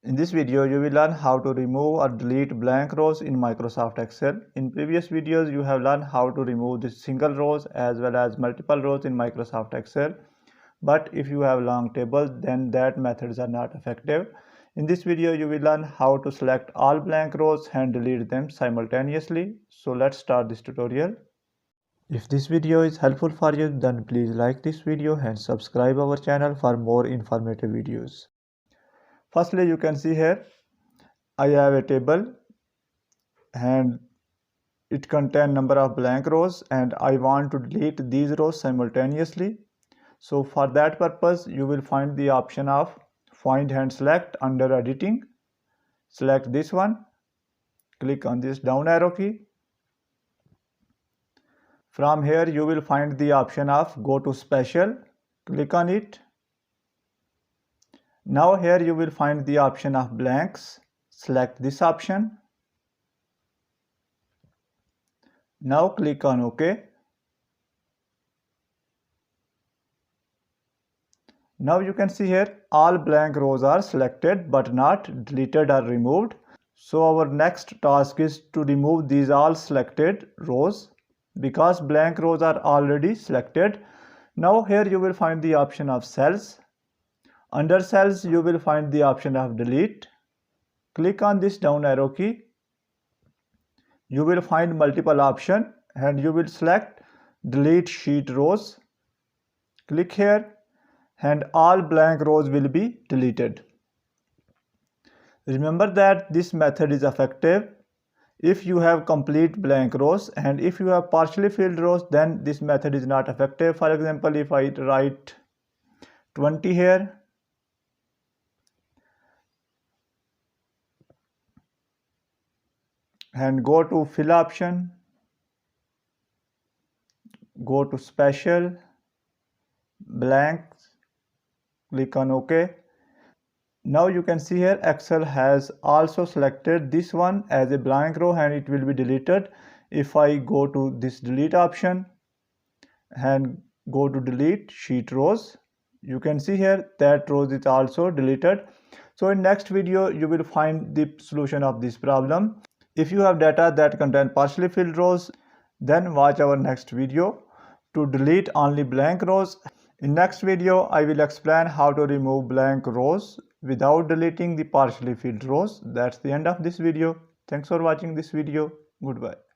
In this video, you will learn how to remove or delete blank rows in Microsoft Excel. In previous videos, you have learned how to remove the single rows as well as multiple rows in Microsoft Excel. But if you have long tables, then that methods are not effective. In this video, you will learn how to select all blank rows and delete them simultaneously. So let's start this tutorial. If this video is helpful for you, then please like this video and subscribe our channel for more informative videos. Firstly, you can see here I have a table and it contains number of blank rows and I want to delete these rows simultaneously. So for that purpose, you will find the option of find and select under editing. Select this one, click on this down arrow key. From here you will find the option of go to special, click on it. Now here you will find the option of blanks, select this option. Now click on OK. Now you can see here all blank rows are selected but not deleted or removed. So our next task is to remove these all selected rows because blank rows are already selected. Now here you will find the option of cells. Under cells you will find the option of delete. Click on this down arrow key. You will find multiple options and you will select delete sheet rows. Click here and all blank rows will be deleted. Remember that this method is effective if you have complete blank rows, and if you have partially filled rows, then this method is not effective. For example, if I write 20 here and go to fill option, go to special, blank, click on OK. Now you can see here Excel has also selected this one as a blank row and it will be deleted. If I go to this delete option and go to delete sheet rows, you can see here that rows is also deleted. So in next video you will find the solution of this problem. If you have data that contain partially filled rows, then watch our next video to delete only blank rows. In next video, I will explain how to remove blank rows without deleting the partially filled rows. That's the end of this video. Thanks for watching this video. Goodbye.